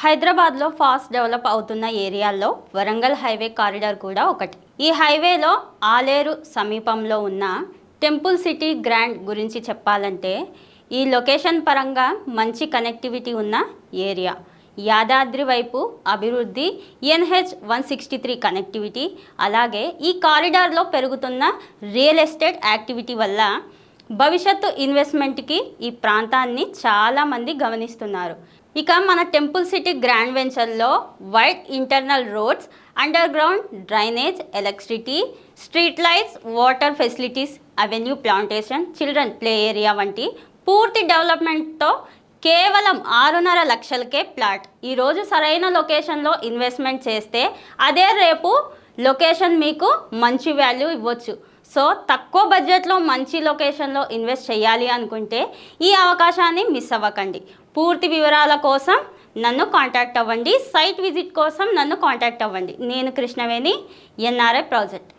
హైదరాబాద్లో fast develop అవుతున్న ఏరియాల్లో వరంగల్ హైవే కారిడార్ కూడా ఒకటి. ఈ హైవేలో ఆలేరు సమీపంలో ఉన్న టెంపుల్ సిటీ గ్రాండ్ గురించి చెప్పాలంటే ఈ లొకేషన్ పరంగా మంచి కనెక్టివిటీ ఉన్న ఏరియా. యాదాద్రి వైపు అభివృద్ధి, ఎన్హెచ్ 163 కనెక్టివిటీ, అలాగే ఈ కారిడార్లో పెరుగుతున్న రియల్ ఎస్టేట్ యాక్టివిటీ వల్ల భవిష్యత్తు ఇన్వెస్ట్మెంట్కి ఈ ప్రాంతాన్ని చాలామంది గమనిస్తున్నారు. ఇక మన టెంపుల్ సిటీ గ్రాండ్ వెంచర్లో wide internal roads, under ground drainage, electricity, street lights, water facilities, avenue plantation, children play area వంటి పూర్తి డెవలప్మెంట్తో కేవలం 6.5 లక్షలకే ప్లాట్. ఈరోజు సరైన లొకేషన్లో ఇన్వెస్ట్మెంట్ చేస్తే అదే రేపు లొకేషన్ మీకు మంచి వాల్యూ ఇవ్వచ్చు. సో తక్కువ బడ్జెట్లో మంచి లొకేషన్లో ఇన్వెస్ట్ చేయాలి అనుకుంటే ఈ అవకాశాన్ని మిస్ అవ్వకండి. పూర్తి వివరాల కోసం నన్ను కాంటాక్ట్ అవ్వండి. సైట్ విజిట్ కోసం నన్ను కాంటాక్ట్ అవ్వండి. నేను కృష్ణవేణి, ఎన్ఆర్ఐ ప్రాజెక్ట్.